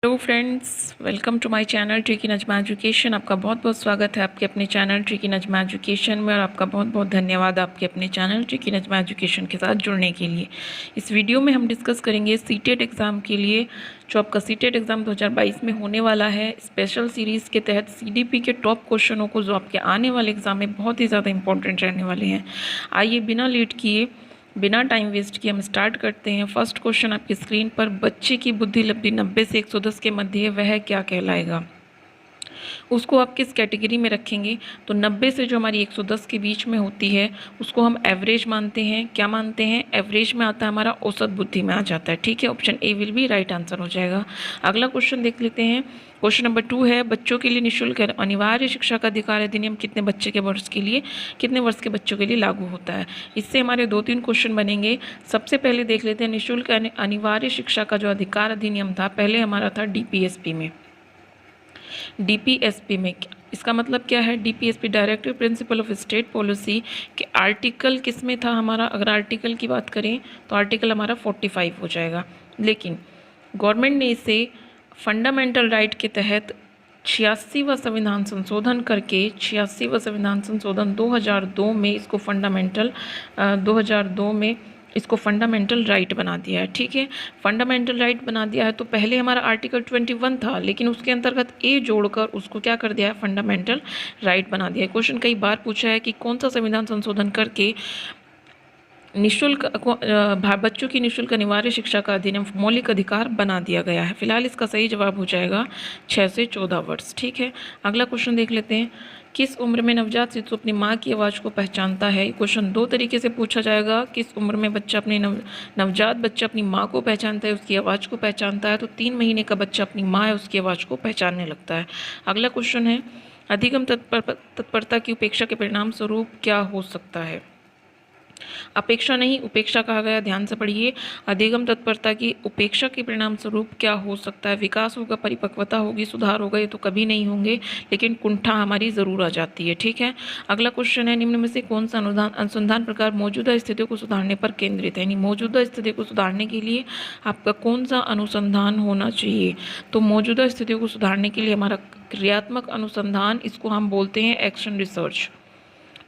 Hello friends, welcome to my channel tricky Najma education. आपका बहुत बहुत स्वागत है आपके अपने चैनल ट्रिकी नजमा एजुकेशन में, और आपका बहुत बहुत धन्यवाद आपके अपने चैनल ट्रिकी नजमा एजुकेशन के साथ जुड़ने के लिए। इस वीडियो में हम डिस्कस करेंगे सीटेट एग्ज़ाम के लिए, जो आपका सीटेट एग्ज़ाम 2022 में होने वाला है। स्पेशल सीरीज़ के तहत सीडीपी के टॉप क्वेश्चनों को, जो आपके आने वाले एग्ज़ाम में बहुत ही ज़्यादा इंपॉर्टेंट रहने वाले हैं। आइए बिना लेट किए, बिना टाइम वेस्ट किए हम स्टार्ट करते हैं। फर्स्ट क्वेश्चन आपकी स्क्रीन पर, बच्चे की बुद्धि लब्धि 90 से 110 के मध्य है, वह क्या कहलाएगा? उसको आप किस कैटेगरी में रखेंगे? तो 90 से जो हमारी 110 के बीच में होती है उसको हम एवरेज मानते हैं। क्या मानते हैं? एवरेज में आता है हमारा, औसत बुद्धि में आ जाता है। ठीक है, option A will be right answer हो जाएगा। अगला क्वेश्चन देख लेते हैं। क्वेश्चन नंबर 2 है, बच्चों के लिए निःशुल्क अनिवार्य शिक्षा का अधिकार अधिनियम कितने बच्चे के वर्ष के लिए, कितने वर्ष के बच्चों के लिए लागू होता है? इससे हमारे 2-3 क्वेश्चन बनेंगे। सबसे पहले देख लेते हैं, निःशुल्क अनिवार्य शिक्षा का जो अधिकार अधिनियम था, पहले हमारा था डीपीएसपी में। डीपीएसपी में इसका मतलब क्या है? DPSP directive principle of state policy के आर्टिकल किस में था हमारा? अगर आर्टिकल की बात करें तो आर्टिकल हमारा 45 हो जाएगा। लेकिन गवर्नमेंट ने इसे फंडामेंटल राइट के तहत 86वां संविधान संशोधन करके 86वां संविधान संशोधन 2002 में इसको 2002 में इसको फंडामेंटल राइट बना दिया है। ठीक है, फंडामेंटल राइट बना दिया है। तो पहले हमारा आर्टिकल 21 था, लेकिन उसके अंतर्गत ए जोड़कर उसको क्या कर दिया है? फंडामेंटल राइट बना दिया है। क्वेश्चन कई बार पूछा है कि कौन सा संविधान संशोधन करके निःशुल्क बच्चों की निःशुल्क अनिवार्य शिक्षा का अधिनियम मौलिक अधिकार बना दिया गया है। फिलहाल इसका सही जवाब हो जाएगा 6 से 14 वर्ष। ठीक है, अगला क्वेश्चन देख लेते हैं। किस उम्र में नवजात शिशु अपनी माँ की आवाज़ को पहचानता है? क्वेश्चन 2 तरीके से पूछा जाएगा। किस उम्र में बच्चा अपनी नवजात बच्चा अपनी माँ को पहचानता है, उसकी आवाज़ को पहचानता है? तो 3 महीने का बच्चा अपनी माँ है उसकी आवाज़ को पहचानने लगता है। अगला क्वेश्चन है, अधिगम तत्परता की उपेक्षा के परिणाम स्वरूप क्या हो सकता है? अपेक्षा नहीं, उपेक्षा कहा गया, ध्यान से पढ़िए। अधिगम तत्परता की उपेक्षा के परिणाम स्वरूप क्या हो सकता है? विकास होगा, परिपक्वता होगी, सुधार होगा, ये तो कभी नहीं होंगे, लेकिन कुंठा हमारी जरूर आ जाती है। ठीक है, अगला क्वेश्चन है, निम्न में से कौन सा अनुसंधान प्रकार मौजूदा स्थितियों को सुधारने पर केंद्रित है? यानी मौजूदा स्थिति को सुधारने के लिए आपका कौन सा अनुसंधान होना चाहिए? तो मौजूदा स्थितियों को सुधारने के लिए हमारा क्रियात्मक अनुसंधान, इसको हम बोलते हैं एक्शन रिसर्च।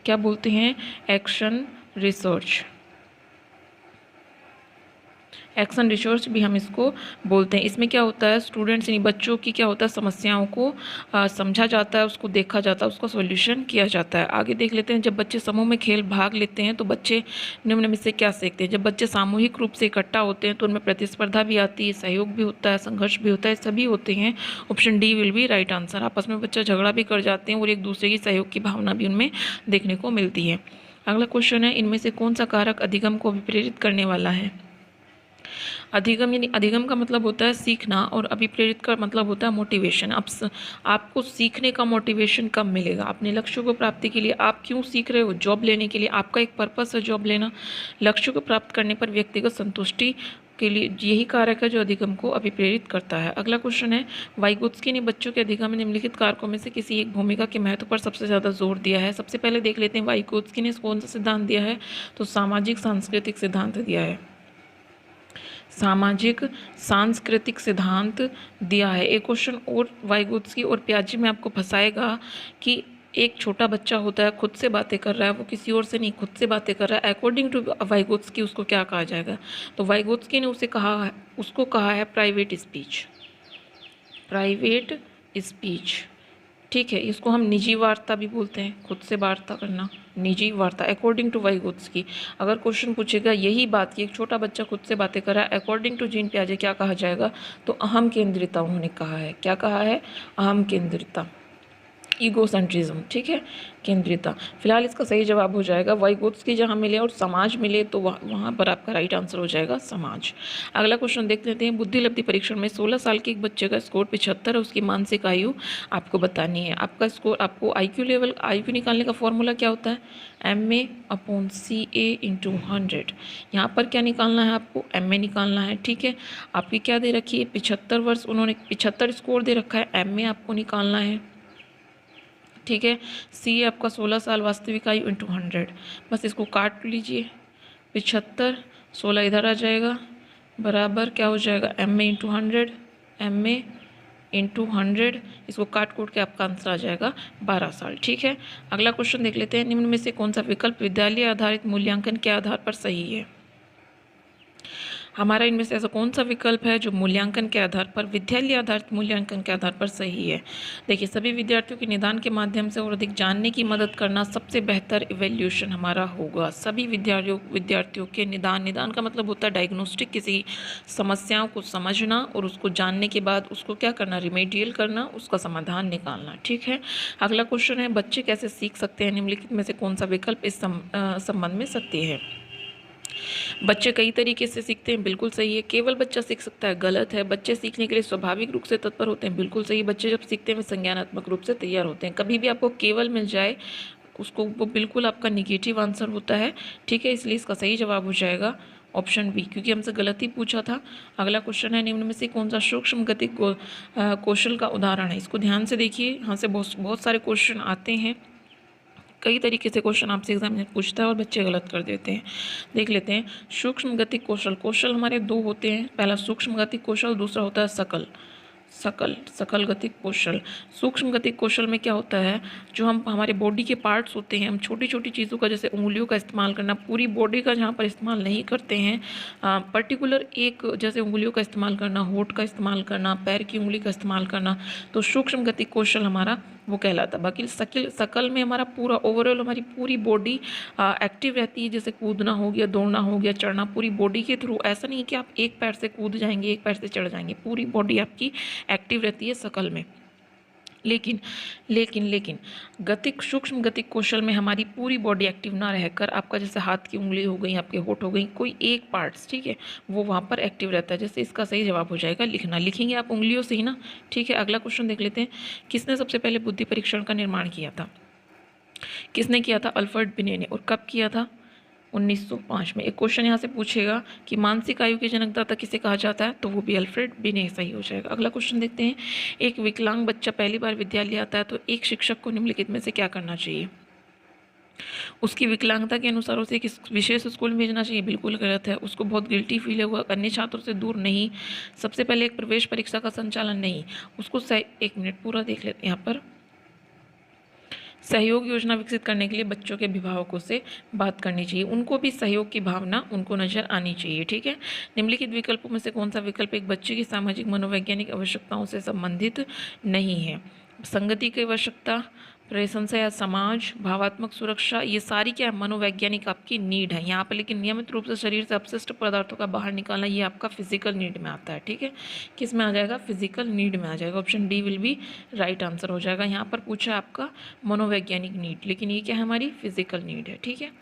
क्या बोलते हैं? Action research. एक्शन रिसर्च भी हम इसको बोलते हैं। इसमें क्या होता है? स्टूडेंट्स यानी बच्चों की क्या होता है, समस्याओं को समझा जाता है, उसको देखा जाता है, उसका सॉल्यूशन किया जाता है। आगे देख लेते हैं, जब बच्चे समूह में खेल भाग लेते हैं तो बच्चे निम्न में से क्या सीखते हैं? जब बच्चे सामूहिक रूप से इकट्ठा होते हैं तो उनमें प्रतिस्पर्धा भी आती है, सहयोग भी होता है, संघर्ष भी होता है, सभी होते हैं। Option D will be right answer. आपस में बच्चे झगड़ा भी कर जाते हैं और एक दूसरे की सहयोग की भावना भी उनमें देखने को मिलती है। अगला क्वेश्चन है, इनमें से कौन सा कारक अधिगम को अभिप्रेरित करने वाला है? अधिगम यानी अधिगम का मतलब होता है सीखना, और अभिप्रेरित का मतलब होता है मोटिवेशन। आपको सीखने का मोटिवेशन कब मिलेगा? अपने लक्ष्यों को प्राप्ति के लिए आप क्यों सीख रहे हो? जॉब लेने के लिए आपका एक पर्पस है जॉब लेना। लक्ष्यों को प्राप्त करने पर व्यक्तिगत संतुष्टि के लिए यही कारक है जो अधिगम को अभिप्रेरित करता है। अगला क्वेश्चन है, वाइगोत्स्की ने बच्चों के अधिगम में निम्नलिखित कारकों में से किसी एक भूमिका के महत्व पर सबसे ज़्यादा जोर दिया है? सबसे पहले देख लेते हैं वाइगोत्स्की ने कौन सा सिद्धांत दिया है? तो सामाजिक सांस्कृतिक सिद्धांत दिया है। सामाजिक सांस्कृतिक सिद्धांत दिया है। एक क्वेश्चन और वाइगोत्स्की और पियाजे में आपको फंसाएगा कि एक छोटा बच्चा होता है, खुद से बातें कर रहा है, वो किसी और से नहीं, खुद से बातें कर रहा है। अकॉर्डिंग टू वाइगोत्स्की उसको क्या कहा जाएगा? तो वाइगोत्स्की ने उसको कहा है प्राइवेट स्पीच। Private speech. ठीक है, इसको हम निजी वार्ता भी बोलते हैं, खुद से वार्ता करना, निजी वार्ता अकॉर्डिंग टू वाइगोत्स्की। अगर क्वेश्चन पूछेगा यही बात कि एक छोटा बच्चा खुद से बातें कर रहा है, अकॉर्डिंग टू जीन पियाजे क्या कहा जाएगा? तो अहम केंद्रिता उन्होंने कहा है। क्या कहा है? अहम केंद्रिता, ईगोसेंट्रिज्म। ठीक है, केंद्रिता। फिलहाल इसका सही जवाब हो जाएगा वाइगोत्स्की जहाँ मिले और समाज मिले, तो वहाँ पर आपका राइट आंसर हो जाएगा समाज। अगला क्वेश्चन देख लेते हैं, बुद्धि लब्धि परीक्षण में 16 साल के एक बच्चे का स्कोर 75 है, उसकी मानसिक आयु आपको बतानी है। आपका स्कोर, आपको आईक्यू लेवल, आईक्यू निकालने का फॉर्मूला क्या होता है? MA/CA × 100। यहाँ पर क्या निकालना है आपको? MA निकालना है। ठीक है, आपकी क्या दे रखी है? 75 वर्ष, उन्होंने 75 स्कोर दे रखा है, MA आपको निकालना है। ठीक है, सी आपका 16 साल वास्तविक आयु × 100। बस इसको काट लीजिए, 75, 16 इधर आ जाएगा, बराबर क्या हो जाएगा? MA × 100, MA इंटू 100, इसको काट कूट के आपका आंसर आ जाएगा 12 साल। ठीक है, अगला क्वेश्चन देख लेते हैं। निम्न में से कौन सा विकल्प विद्यालय आधारित मूल्यांकन के आधार पर सही है? हमारा इनमें से ऐसा कौन सा विकल्प है जो मूल्यांकन के आधार पर, विद्यालय आधारित मूल्यांकन के आधार पर सही है? देखिए, सभी विद्यार्थियों के निदान के माध्यम से और अधिक जानने की मदद करना सबसे बेहतर इवैल्यूएशन हमारा होगा। सभी विद्यार्थियों के निदान का मतलब होता है डायग्नोस्टिक, किसी समस्याओं को समझना और उसको जानने के बाद उसको क्या करना, रिमेडियल करना, उसका समाधान निकालना। ठीक है, अगला क्वेश्चन है, बच्चे कैसे सीख सकते हैं? निम्नलिखित में से कौन सा विकल्प इस संबंध में सत्य है? बच्चे कई तरीके से सीखते हैं, बिल्कुल सही है। केवल बच्चा सीख सकता है, गलत है। बच्चे सीखने के लिए स्वाभाविक रूप से तत्पर होते हैं, बिल्कुल सही। बच्चे जब सीखते हैं वे संज्ञानात्मक रूप से तैयार होते हैं। कभी भी आपको केवल मिल जाए उसको, वो बिल्कुल आपका निगेटिव आंसर होता है। ठीक है, इसलिए इसका सही जवाब हो जाएगा ऑप्शन बी, क्योंकि हमसे गलत ही पूछा था। अगला क्वेश्चन है, निम्न में से कौन सा सूक्ष्म गति कौशल का उदाहरण है? इसको ध्यान से देखिए, यहाँ से बहुत सारे क्वेश्चन आते हैं। कई तरीके से क्वेश्चन आपसे एग्जामिनर पूछता है और बच्चे गलत कर देते हैं। देख लेते हैं, सूक्ष्म गतिक कौशल हमारे दो होते हैं। पहला सूक्ष्म गतिक कौशल, दूसरा होता है सकल गतिक कौशल। सूक्ष्म गतिक कौशल में क्या होता है, जो हम हमारे बॉडी के पार्ट्स होते हैं, हम छोटी छोटी चीज़ों का, जैसे उंगलियों का इस्तेमाल करना, पूरी बॉडी का जहाँ पर इस्तेमाल नहीं करते हैं, पर्टिकुलर एक, जैसे उंगलियों का इस्तेमाल करना, होठ का इस्तेमाल करना, पैर की उंगली का इस्तेमाल करना, तो सूक्ष्म गतिक कौशल हमारा वो कहलाता। बाकी सकल में हमारा पूरा ओवरऑल हमारी पूरी बॉडी एक्टिव रहती है, जैसे कूदना हो गया, दौड़ना हो गया, चढ़ना, पूरी बॉडी के थ्रू। ऐसा नहीं है कि आप एक पैर से कूद जाएंगे, एक पैर से चढ़ जाएंगे, पूरी बॉडी आपकी एक्टिव रहती है सकल में। लेकिन सूक्ष्म गतिक कौशल में हमारी पूरी बॉडी एक्टिव ना रहकर आपका जैसे हाथ की उंगली हो गई, आपके होठ हो गई, कोई एक पार्ट्स, ठीक है, वो वहाँ पर एक्टिव रहता है। जैसे इसका सही जवाब हो जाएगा लिखना। लिखेंगे आप उंगलियों से ही ना। ठीक है, अगला क्वेश्चन देख लेते हैं। किसने सबसे पहले बुद्धि परीक्षण का निर्माण किया था? किसने किया था? अल्फ्रेड बिने ने। और कब किया था? 1905 में। एक क्वेश्चन यहाँ से पूछेगा कि मानसिक आयु के जनकदाता किसे कहा जाता है, तो वो भी अल्फ्रेड बिने सही हो जाएगा। अगला क्वेश्चन देखते हैं। एक विकलांग बच्चा पहली बार विद्यालय आता है तो एक शिक्षक को निम्नलिखित में से क्या करना चाहिए? उसकी विकलांगता के अनुसार उसे किस विशेष स्कूल में भेजना चाहिए? बिल्कुल गलत है। उसको बहुत गिल्टी फील होगा, अन्य छात्रों से दूर नहीं। सबसे पहले एक प्रवेश परीक्षा का संचालन नहीं, उसको एक मिनट पूरा देख लेते हैं। यहाँ पर सहयोग योजना विकसित करने के लिए बच्चों के अभिभावकों से बात करनी चाहिए, उनको भी सहयोग की भावना उनको नज़र आनी चाहिए। ठीक है, निम्नलिखित विकल्पों में से कौन सा विकल्प एक बच्चे की सामाजिक मनोवैज्ञानिक आवश्यकताओं से संबंधित नहीं है? संगति की आवश्यकता, प्रशंसा या समाज, भावात्मक सुरक्षा, ये सारी क्या है? मनोवैज्ञानिक आपकी नीड है यहाँ पर। लेकिन नियमित रूप से शरीर से अपशिष्ट पदार्थों का बाहर निकालना, ये आपका फिजिकल नीड में आता है। ठीक है, किस में आ जाएगा? फिजिकल नीड में आ जाएगा। Option D will be right answer हो जाएगा। यहाँ पर पूछा आपका मनोवैज्ञानिक नीड, लेकिन ये क्या है? हमारी फिजिकल नीड है। ठीक है,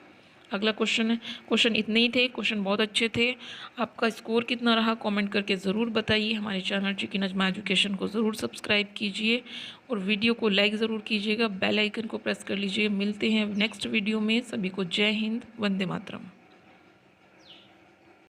अगला क्वेश्चन है। क्वेश्चन इतने ही थे, क्वेश्चन बहुत अच्छे थे। आपका स्कोर कितना रहा कमेंट करके ज़रूर बताइए। हमारे चैनल चिकी नजमा एजुकेशन को ज़रूर सब्सक्राइब कीजिए और वीडियो को लाइक ज़रूर कीजिएगा, बेल आइकन को प्रेस कर लीजिए। मिलते हैं नेक्स्ट वीडियो में। सभी को जय हिंद, वंदे मातरम।